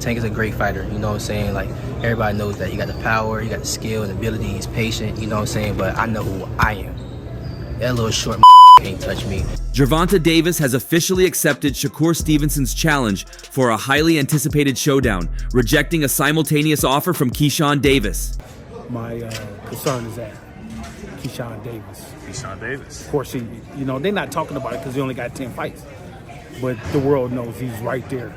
Tank is a great fighter, you know what I'm saying? Like, everybody knows that he got the power, he got the skill and ability, he's patient, you know what I'm saying? But I know who I am. That little short can't touch me. Gervonta Davis has officially accepted Shakur Stevenson's challenge for a highly anticipated showdown, rejecting a simultaneous offer from Keyshawn Davis. My concern is that Keyshawn Davis. Keyshawn Davis. Of course, they're not talking about it because he only got 10 fights. But the world knows he's right there.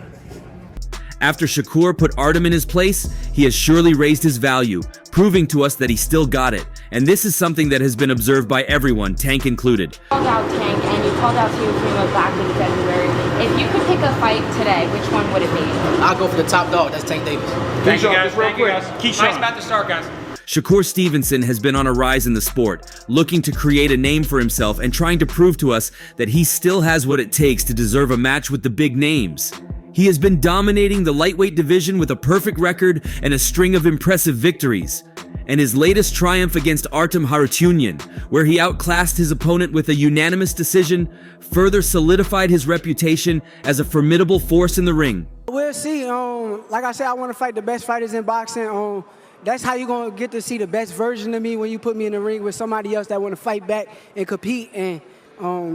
After Shakur put Artem in his place, he has surely raised his value, proving to us that he still got it. And this is something that has been observed by everyone, Tank included. You called out Tank and you called out Teofimo back in February. If you could pick a fight today, which one would it be? I'll go for the top dog, that's Tank Davis. Thank you guys, real quick. Keyshawn. About to start, guys. Shakur Stevenson has been on a rise in the sport, looking to create a name for himself and trying to prove to us that he still has what it takes to deserve a match with the big names. He has been dominating the lightweight division with a perfect record and a string of impressive victories. And his latest triumph against Artem Harutyunyan, where he outclassed his opponent with a unanimous decision, further solidified his reputation as a formidable force in the ring. We'll see. Like I said, I want to fight the best fighters in boxing. That's how you're going to get to see the best version of me when you put me in the ring with somebody else that want to fight back and compete. And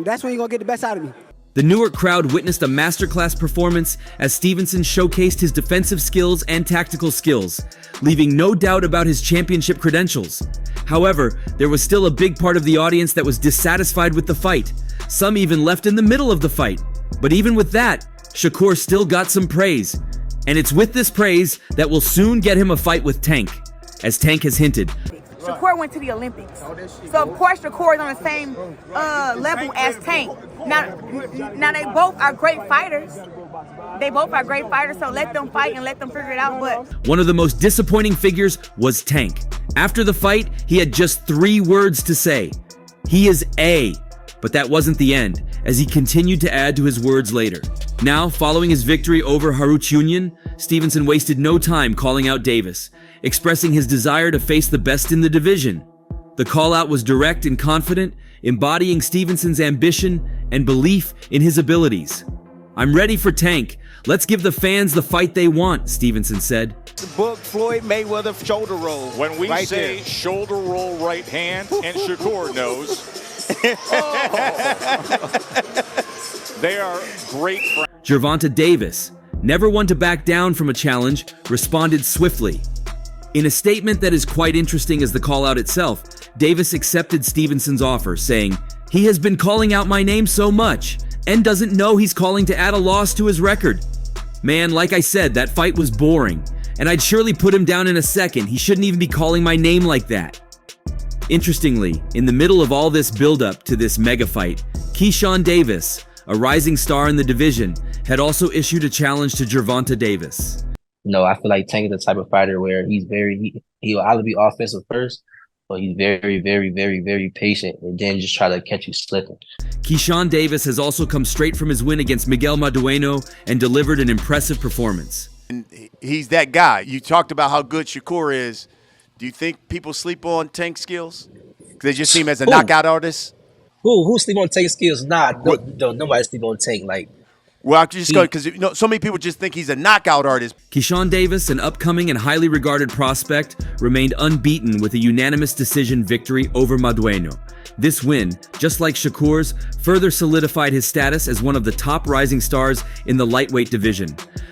that's when you're going to get the best out of me. The Newark crowd witnessed a masterclass performance as Stevenson showcased his defensive skills and tactical skills, leaving no doubt about his championship credentials. However, there was still a big part of the audience that was dissatisfied with the fight. Some even left in the middle of the fight. But even with that, Shakur still got some praise. And it's with this praise that will soon get him a fight with Tank, as Tank has hinted. Shakur went to the Olympics. So, of course, Shakur is on the same level as Tank. Now, they both are great fighters. So let them fight and let them figure it out. But one of the most disappointing figures was Tank. After the fight, he had just 3 words to say. He is A. But that wasn't the end, as he continued to add to his words later. Now, following his victory over Harutyunyan, Stevenson wasted no time calling out Davis, expressing his desire to face the best in the division. The call-out was direct and confident, embodying Stevenson's ambition and belief in his abilities. "I'm ready for Tank. Let's give the fans the fight they want," Stevenson said. Book Floyd Mayweather shoulder roll. When we right say there. shoulder roll right hand, and Shakur knows, they are great friends. Gervonta Davis, never one to back down from a challenge, responded swiftly. In a statement that is quite interesting as the call-out itself, Davis accepted Stevenson's offer, saying, "He has been calling out my name so much, and doesn't know he's calling to add a loss to his record. Man, like I said, that fight was boring, and I'd surely put him down in a second. He shouldn't even be calling my name like that." Interestingly, in the middle of all this build-up to this mega fight, Keyshawn Davis, a rising star in the division, had also issued a challenge to Gervonta Davis. No, I feel like Tank is the type of fighter where he'll either be offensive first, but he's very, very, very, very patient and then just try to catch you slipping. Keyshawn Davis has also come straight from his win against Miguel Madueno and delivered an impressive performance. And he's that guy. You talked about how good Shakur is. Do you think people sleep on Tank's skills? Because they just see him as a knockout artist? Who sleep on Tank's skills? Nah, don't nobody sleep on Tank. Like, well, I'm just going because so many people just think he's a knockout artist. Keyshawn Davis, an upcoming and highly regarded prospect, remained unbeaten with a unanimous decision victory over Madueno. This win, just like Shakur's, further solidified his status as one of the top rising stars in the lightweight division.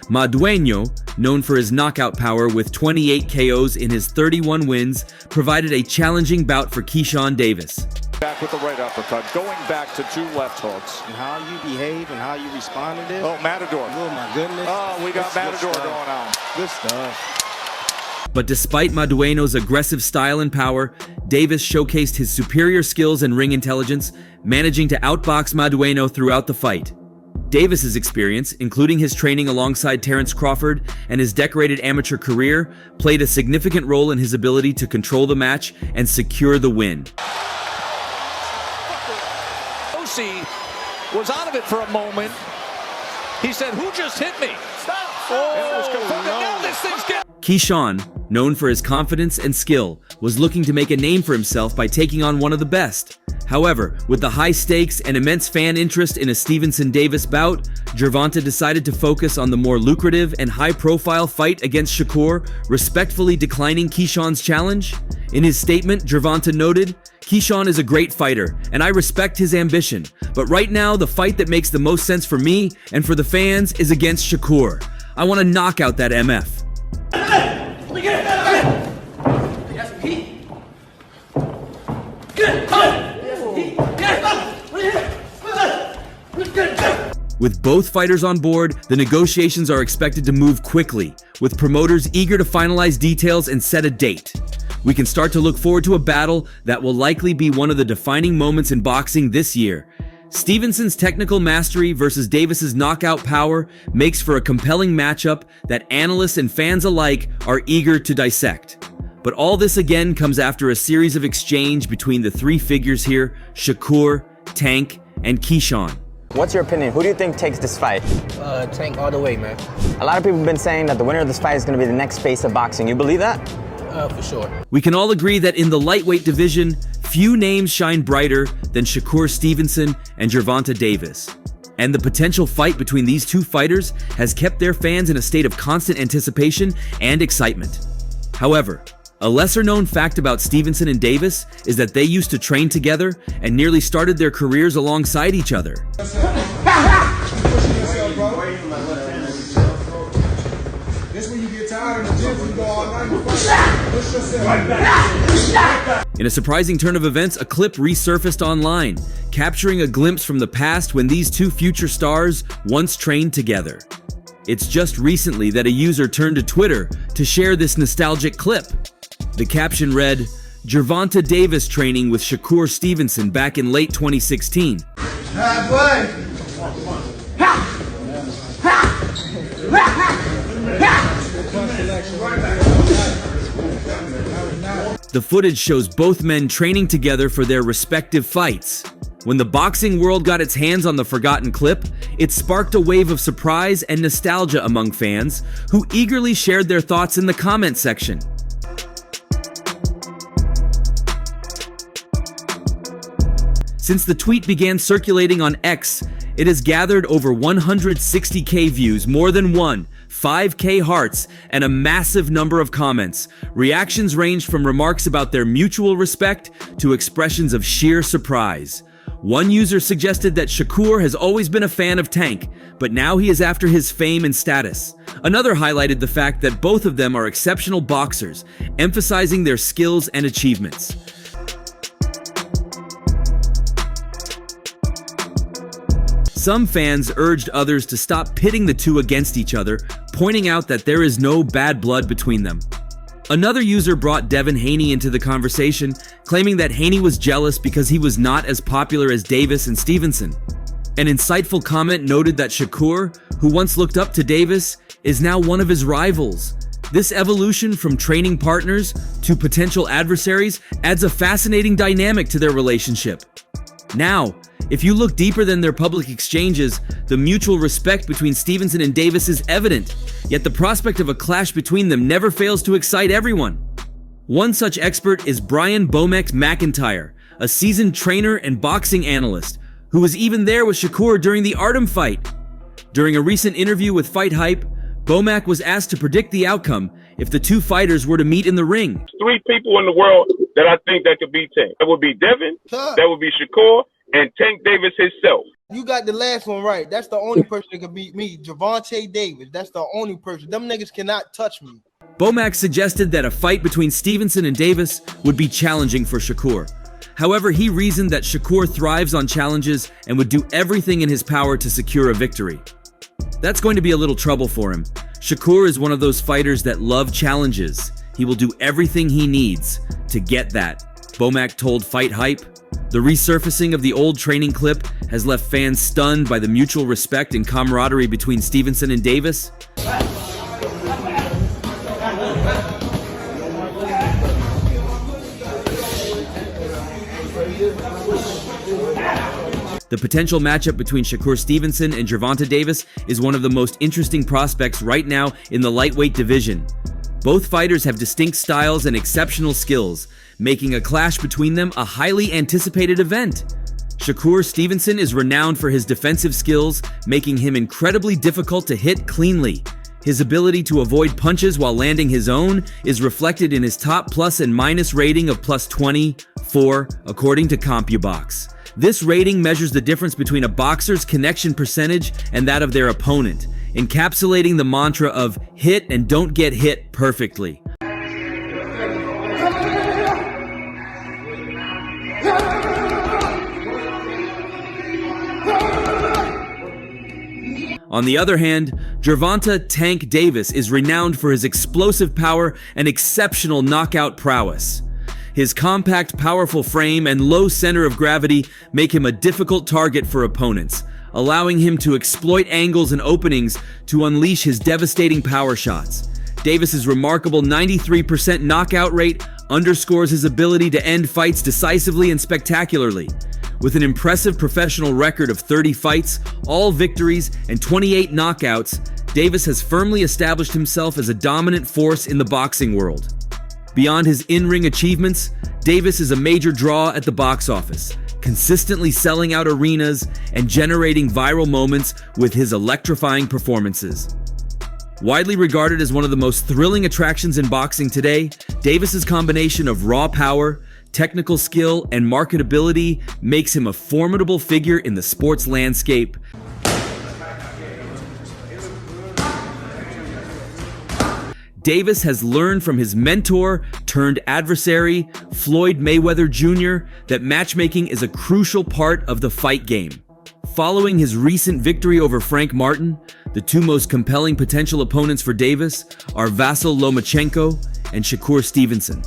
Madueno, known for his knockout power with 28 KOs in his 31 wins, provided a challenging bout for Keyshawn Davis. Back with the right uppercut, going back to 2 left hooks. And how you behave and how you respond to this. Oh, Matador. Oh, my goodness. Oh, we got Matador going on. Good stuff. But despite Madueno's aggressive style and power, Davis showcased his superior skills and ring intelligence, managing to outbox Madueno throughout the fight. Davis's experience, including his training alongside Terrence Crawford and his decorated amateur career, played a significant role in his ability to control the match and secure the win. Was out of it for a moment. He said, "Who just hit me?" Stop! And it was confirmed. Now this thing's getting... Keyshawn, known for his confidence and skill, was looking to make a name for himself by taking on one of the best. However, with the high stakes and immense fan interest in a Stevenson-Davis bout, Gervonta decided to focus on the more lucrative and high-profile fight against Shakur, respectfully declining Keyshawn's challenge. In his statement, Gervonta noted, "Keyshawn is a great fighter, and I respect his ambition, but right now the fight that makes the most sense for me and for the fans is against Shakur. I want to knock out that MF." With both fighters on board, the negotiations are expected to move quickly, with promoters eager to finalize details and set a date. We can start to look forward to a battle that will likely be one of the defining moments in boxing this year. Stevenson's technical mastery versus Davis's knockout power makes for a compelling matchup that analysts and fans alike are eager to dissect. But all this again comes after a series of exchange between the three figures here, Shakur, Tank, and Keyshawn. What's your opinion? Who do you think takes this fight? Tank all the way, man. A lot of people have been saying that the winner of this fight is going to be the next face of boxing. You believe that? For sure. We can all agree that in the lightweight division, few names shine brighter than Shakur Stevenson and Gervonta Davis. And the potential fight between these two fighters has kept their fans in a state of constant anticipation and excitement. However, a lesser-known fact about Stevenson and Davis is that they used to train together and nearly started their careers alongside each other. In a surprising turn of events, a clip resurfaced online, capturing a glimpse from the past when these two future stars once trained together. It's just recently that a user turned to Twitter to share this nostalgic clip. The caption read, "Gervonta Davis training with Shakur Stevenson back in late 2016. The footage shows both men training together for their respective fights. When the boxing world got its hands on the forgotten clip, it sparked a wave of surprise and nostalgia among fans, who eagerly shared their thoughts in the comment section. Since the tweet began circulating on X, it has gathered over 160K views, more than 5K hearts, and a massive number of comments. Reactions ranged from remarks about their mutual respect to expressions of sheer surprise. One user suggested that Shakur has always been a fan of Tank, but now he is after his fame and status. Another highlighted the fact that both of them are exceptional boxers, emphasizing their skills and achievements. Some fans urged others to stop pitting the two against each other, pointing out that there is no bad blood between them. Another user brought Devin Haney into the conversation, claiming that Haney was jealous because he was not as popular as Davis and Stevenson. An insightful comment noted that Shakur, who once looked up to Davis, is now one of his rivals. This evolution from training partners to potential adversaries adds a fascinating dynamic to their relationship. Now, if you look deeper than their public exchanges, the mutual respect between Stevenson and Davis is evident, yet the prospect of a clash between them never fails to excite everyone. One such expert is Brian Bomex McIntyre, a seasoned trainer and boxing analyst, who was even there with Shakur during the Artem fight. During a recent interview with Fight Hype, Bomac was asked to predict the outcome if the two fighters were to meet in the ring. 3 people in the world that I think that could beat Tank. That would be Devin, that would be Shakur, and Tank Davis himself. You got the last one right. That's the only person that can beat me, Gervonta Davis. That's the only person. Them niggas cannot touch me. Bomac suggested that a fight between Stevenson and Davis would be challenging for Shakur. However, he reasoned that Shakur thrives on challenges and would do everything in his power to secure a victory. That's going to be a little trouble for him. Shakur is one of those fighters that love challenges. He will do everything he needs to get that, Bomac told Fight Hype. The resurfacing of the old training clip has left fans stunned by the mutual respect and camaraderie between Stevenson and Davis. The potential matchup between Shakur Stevenson and Gervonta Davis is one of the most interesting prospects right now in the lightweight division. Both fighters have distinct styles and exceptional skills, making a clash between them a highly anticipated event. Shakur Stevenson is renowned for his defensive skills, making him incredibly difficult to hit cleanly. His ability to avoid punches while landing his own is reflected in his top plus and minus rating of plus 24, according to CompuBox. This rating measures the difference between a boxer's connection percentage and that of their opponent, encapsulating the mantra of hit and don't get hit perfectly. On the other hand, Gervonta "Tank" Davis is renowned for his explosive power and exceptional knockout prowess. His compact, powerful frame and low center of gravity make him a difficult target for opponents, allowing him to exploit angles and openings to unleash his devastating power shots. Davis's remarkable 93% knockout rate underscores his ability to end fights decisively and spectacularly. With an impressive professional record of 30 fights, all victories, and 28 knockouts, Davis has firmly established himself as a dominant force in the boxing world. Beyond his in-ring achievements, Davis is a major draw at the box office, consistently selling out arenas and generating viral moments with his electrifying performances. Widely regarded as one of the most thrilling attractions in boxing today, Davis's combination of raw power, technical skill, and marketability makes him a formidable figure in the sports landscape. Davis has learned from his mentor turned adversary, Floyd Mayweather Jr., that matchmaking is a crucial part of the fight game. Following his recent victory over Frank Martin, the two most compelling potential opponents for Davis are Vasyl Lomachenko and Shakur Stevenson.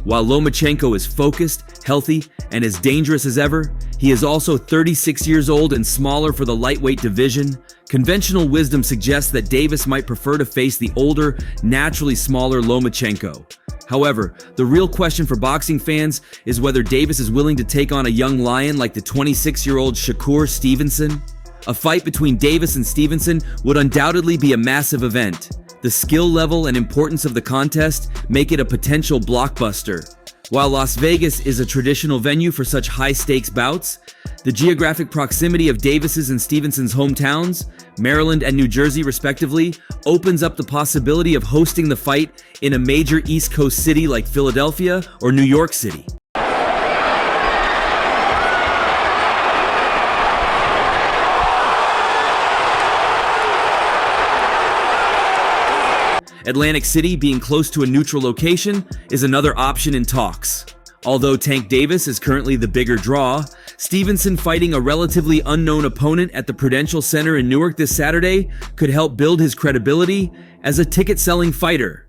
While Lomachenko is focused, healthy, and as dangerous as ever, he is also 36 years old and smaller for the lightweight division. Conventional wisdom suggests that Davis might prefer to face the older, naturally smaller Lomachenko. However, the real question for boxing fans is whether Davis is willing to take on a young lion like the 26-year-old Shakur Stevenson. A fight between Davis and Stevenson would undoubtedly be a massive event. The skill level and importance of the contest make it a potential blockbuster. While Las Vegas is a traditional venue for such high-stakes bouts, the geographic proximity of Davis's and Stevenson's hometowns, Maryland and New Jersey respectively, opens up the possibility of hosting the fight in a major East Coast city like Philadelphia or New York City. Atlantic City, being close to a neutral location, is another option in talks. Although Tank Davis is currently the bigger draw, Stevenson fighting a relatively unknown opponent at the Prudential Center in Newark this Saturday could help build his credibility as a ticket-selling fighter.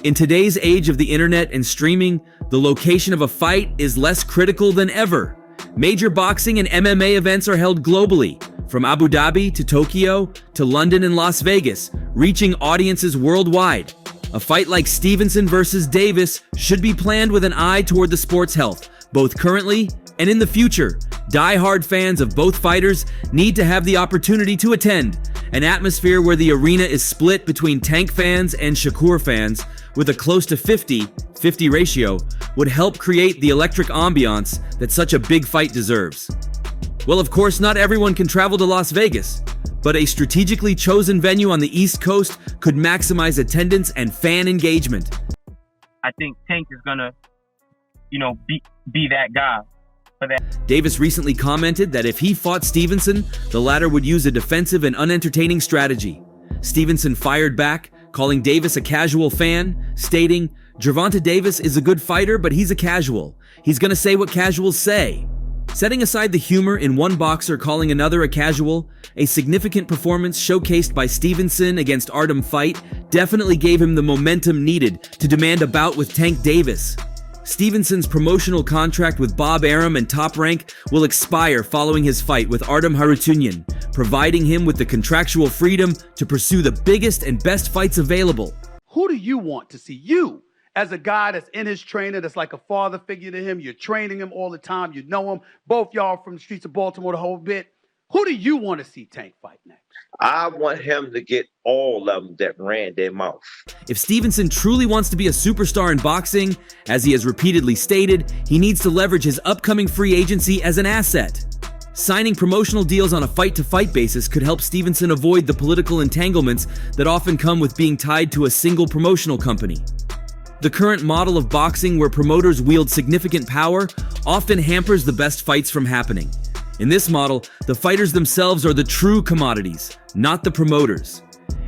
In today's age of the internet and streaming, the location of a fight is less critical than ever. Major boxing and MMA events are held globally, from Abu Dhabi to Tokyo to London and Las Vegas, reaching audiences worldwide. A fight like Stevenson versus Davis should be planned with an eye toward the sport's health, both currently and in the future. Die-hard fans of both fighters need to have the opportunity to attend. An atmosphere where the arena is split between Tank fans and Shakur fans, with a close to 50-50 ratio, would help create the electric ambiance that such a big fight deserves. Well, of course, not everyone can travel to Las Vegas, but a strategically chosen venue on the East Coast could maximize attendance and fan engagement. I think Tank is gonna, be that guy for that. Davis recently commented that if he fought Stevenson, the latter would use a defensive and unentertaining strategy. Stevenson fired back, calling Davis a casual fan, stating, "Gervonta Davis is a good fighter, but he's a casual. He's gonna say what casuals say." Setting aside the humor in one boxer calling another a casual, a significant performance showcased by Stevenson against Artem Fight definitely gave him the momentum needed to demand a bout with Tank Davis. Stevenson's promotional contract with Bob Arum and Top Rank will expire following his fight with Artem Harutyunyan, providing him with the contractual freedom to pursue the biggest and best fights available. Who do you want to see? You, as a guy that's in his trainer, that's like a father figure to him, you're training him all the time, you know him, both y'all from the streets of Baltimore the whole bit. Who do you want to see Tank fight next? I want him to get all of them that ran their mouth. If Stevenson truly wants to be a superstar in boxing, as he has repeatedly stated, he needs to leverage his upcoming free agency as an asset. Signing promotional deals on a fight-to-fight basis could help Stevenson avoid the political entanglements that often come with being tied to a single promotional company. The current model of boxing, where promoters wield significant power, often hampers the best fights from happening. In this model, the fighters themselves are the true commodities, not the promoters.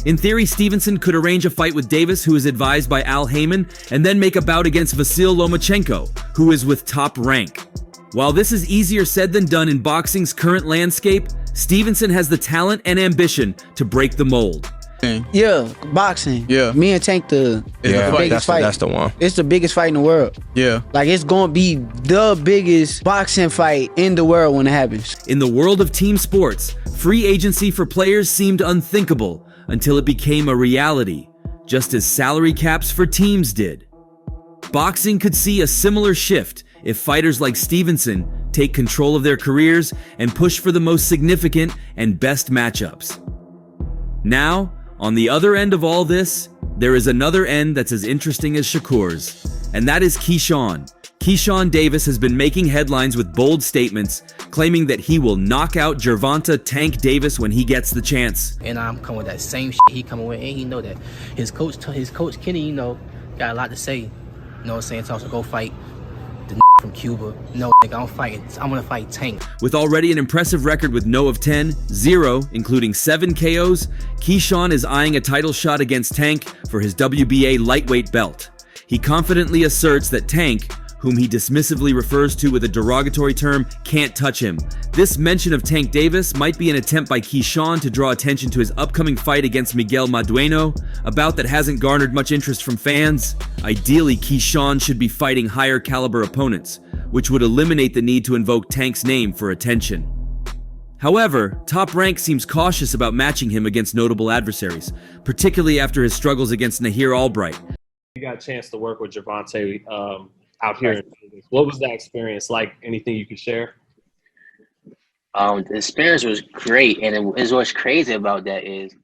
In theory, Stevenson could arrange a fight with Davis, who is advised by Al Heyman, and then make a bout against Vasyl Lomachenko, who is with Top Rank. While this is easier said than done in boxing's current landscape, Stevenson has the talent and ambition to break the mold. Yeah, boxing. Yeah. Me and Tank the biggest fight. That's the one. It's the biggest fight in the world. Yeah. Like, it's gonna be the biggest boxing fight in the world when it happens. In the world of team sports, free agency for players seemed unthinkable until it became a reality, just as salary caps for teams did. Boxing could see a similar shift if fighters like Stevenson take control of their careers and push for the most significant and best matchups. Now, on the other end of all this, there is another end that's as interesting as Shakur's, and that is Keyshawn. Keyshawn Davis has been making headlines with bold statements, claiming that he will knock out Gervonta Tank Davis when he gets the chance. And I'm coming with that same shit he coming with, and he know that his coach Kenny, you know, got a lot to say. You know what I'm saying? Talks to go fight the from Cuba. No, nigga, I'm gonna fight Tank. With already an impressive record with no of 10, 0, including 7 KOs, Keyshawn is eyeing a title shot against Tank for his WBA lightweight belt. He confidently asserts that Tank, whom he dismissively refers to with a derogatory term, can't touch him. This mention of Tank Davis might be an attempt by Keyshawn to draw attention to his upcoming fight against Miguel Madueno, a bout that hasn't garnered much interest from fans. Ideally, Keyshawn should be fighting higher caliber opponents, which would eliminate the need to invoke Tank's name for attention. However, Top Rank seems cautious about matching him against notable adversaries, particularly after his struggles against Nahir Albright. You got a chance to work with Gervonta out here in Vegas. What was that experience like? Anything you could share? The experience was great, and what's crazy about that is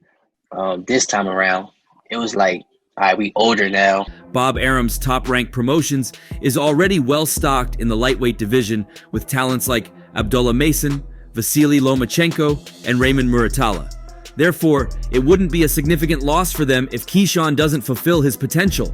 this time around, it was like, all right, we older now. Bob Arum's Top Rank Promotions is already well-stocked in the lightweight division with talents like Abdullah Mason, Vasily Lomachenko, and Raymond Muratalla. Therefore, it wouldn't be a significant loss for them if Keyshawn doesn't fulfill his potential.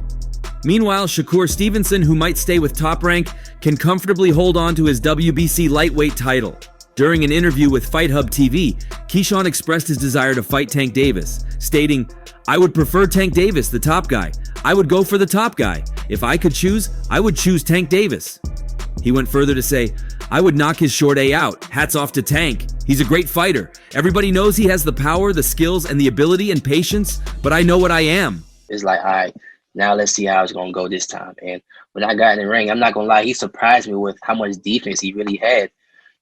Meanwhile, Shakur Stevenson, who might stay with Top Rank, can comfortably hold on to his WBC lightweight title. During an interview with Fight Hub TV, Keyshawn expressed his desire to fight Tank Davis, stating, "I would prefer Tank Davis, the top guy. I would go for the top guy. If I could choose, I would choose Tank Davis." He went further to say, "I would knock his short A out. Hats off to Tank. He's a great fighter. Everybody knows he has the power, the skills, and the ability and patience, but I know what I am." It's like, all right, now let's see how it's going to go this time. And when I got in the ring, I'm not going to lie, he surprised me with how much defense he really had.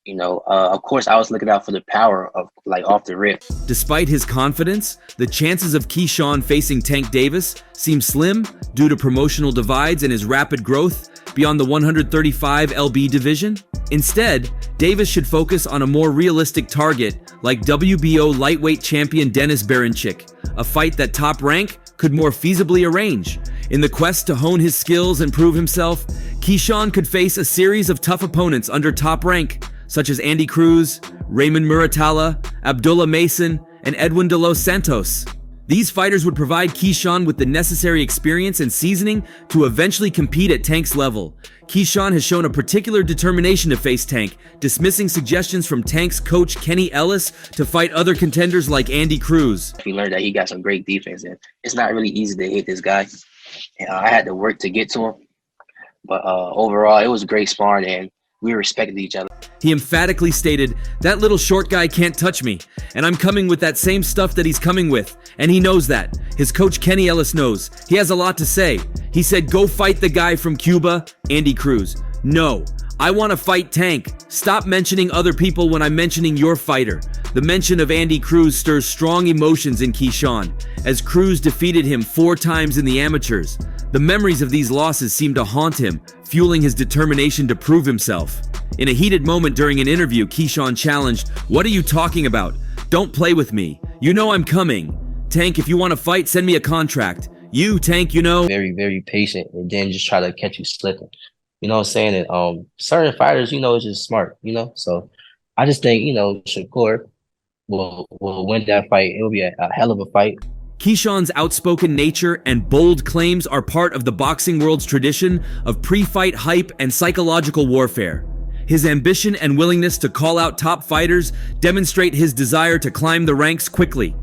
You know, of course, I was looking out for the power of, like, off the rip. Despite his confidence, the chances of Keyshawn facing Tank Davis seem slim due to promotional divides and his rapid growth beyond the 135 LB division. Instead, Davis should focus on a more realistic target like WBO lightweight champion Dennis Berinchik, a fight that Top Rank could more feasibly arrange. In the quest to hone his skills and prove himself, Keyshawn could face a series of tough opponents under Top Rank, such as Andy Cruz, Raymond Muratalla, Abdullah Mason, and Edwin de los Santos. These fighters would provide Keyshawn with the necessary experience and seasoning to eventually compete at Tank's level. Keyshawn has shown a particular determination to face Tank, dismissing suggestions from Tank's coach Kenny Ellis to fight other contenders like Andy Cruz. He learned that he got some great defense, and it's not really easy to hit this guy. And I had to work to get to him. But overall, it was great sparring, and we respected each other. He emphatically stated, "That little short guy can't touch me, and I'm coming with that same stuff that he's coming with, and he knows that. His coach Kenny Ellis knows. He has a lot to say. He said, go fight the guy from Cuba, Andy Cruz. No, I want to fight Tank. Stop mentioning other people when I'm mentioning your fighter." The mention of Andy Cruz stirs strong emotions in Keyshawn, as Cruz defeated him 4 times in the amateurs. The memories of these losses seem to haunt him, fueling his determination to prove himself. In a heated moment during an interview, Keyshawn challenged, "What are you talking about? Don't play with me. You know I'm coming. Tank, if you want to fight, send me a contract. You, Tank, you know." Very, very patient, and then just try to catch you slipping. You know what I'm saying? And certain fighters, you know, is just smart, you know? So I just think, you know, Shakur will win that fight. It will be a hell of a fight. Keyshawn's outspoken nature and bold claims are part of the boxing world's tradition of pre-fight hype and psychological warfare. His ambition and willingness to call out top fighters demonstrate his desire to climb the ranks quickly.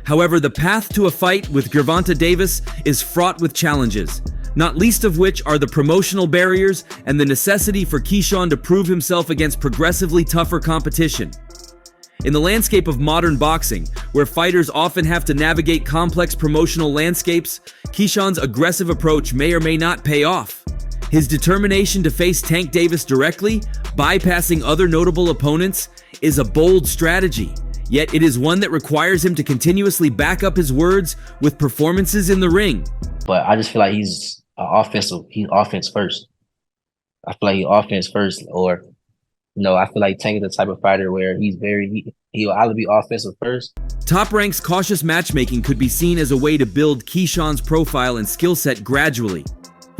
However, the path to a fight with Gervonta Davis is fraught with challenges, not least of which are the promotional barriers and the necessity for Keyshawn to prove himself against progressively tougher competition. In the landscape of modern boxing, where fighters often have to navigate complex promotional landscapes, Keyshawn's aggressive approach may or may not pay off. His determination to face Tank Davis directly, bypassing other notable opponents, is a bold strategy, yet it is one that requires him to continuously back up his words with performances in the ring. But I just feel like he's offense first. I feel like he's offense first, or I feel like Tank is the type of fighter where he'll either be offensive first. Top Rank's cautious matchmaking could be seen as a way to build Keyshawn's profile and skill set gradually.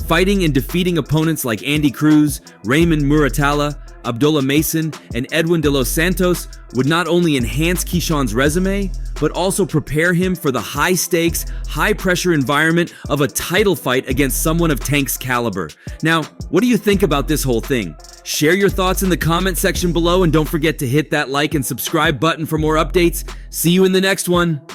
Fighting and defeating opponents like Andy Cruz, Raymond Muratalla, Abdullah Mason, and Edwin de los Santos would not only enhance Keyshawn's resume, but also prepare him for the high-stakes, high-pressure environment of a title fight against someone of Tank's caliber. Now, what do you think about this whole thing? Share your thoughts in the comment section below, and don't forget to hit that like and subscribe button for more updates. See you in the next one.